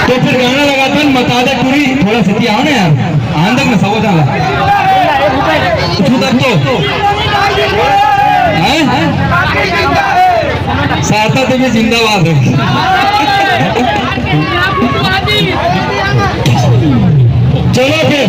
तो फिर गाना लगाता हूँ बता दे पूरी थोड़ा सिटी आओ ना यार आंदक ना सब जाला तू तक तो हैं साता तो भी जिंदाबाद है चलो फिर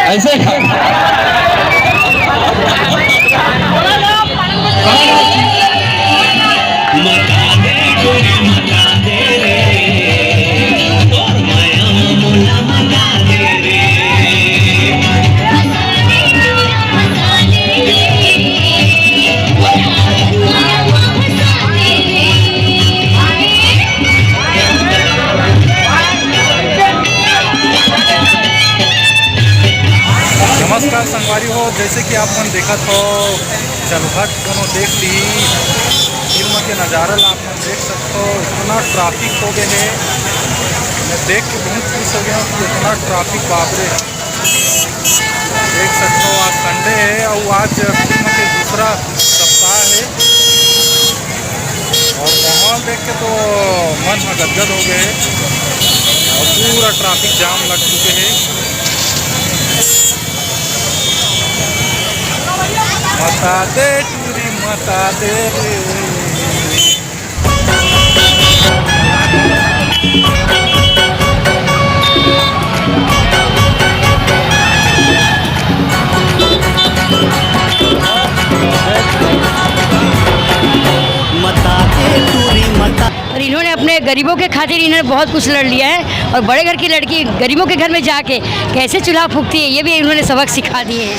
ऐसे नमस्कार संगवारी हो, जैसे कि आप मन देखा तो चलघट दोनों देख ली फिल्म के नज़ारा ला आप मन देख सकते हो। इतना ट्रैफिक हो गए है, मैं देख के बहुत खुश हो गया कि इतना ट्रैफिक बापरे देख सकते हो। आज संडे है और आज फिल्म के दूसरा सप्ताह है और माहौल देख के तो मन गदगद हो गए और पूरा ट्रैफिक जाम लग चुके हैं। मता दे टूरी मता दे रे और इन्होंने अपने गरीबों के खातिर इन्होंने बहुत कुछ लड़ लिया है और बड़े घर की लड़की गरीबों के घर में जाके कैसे चूल्हा फूकती है ये भी इन्होंने सबक सिखा दिए हैं।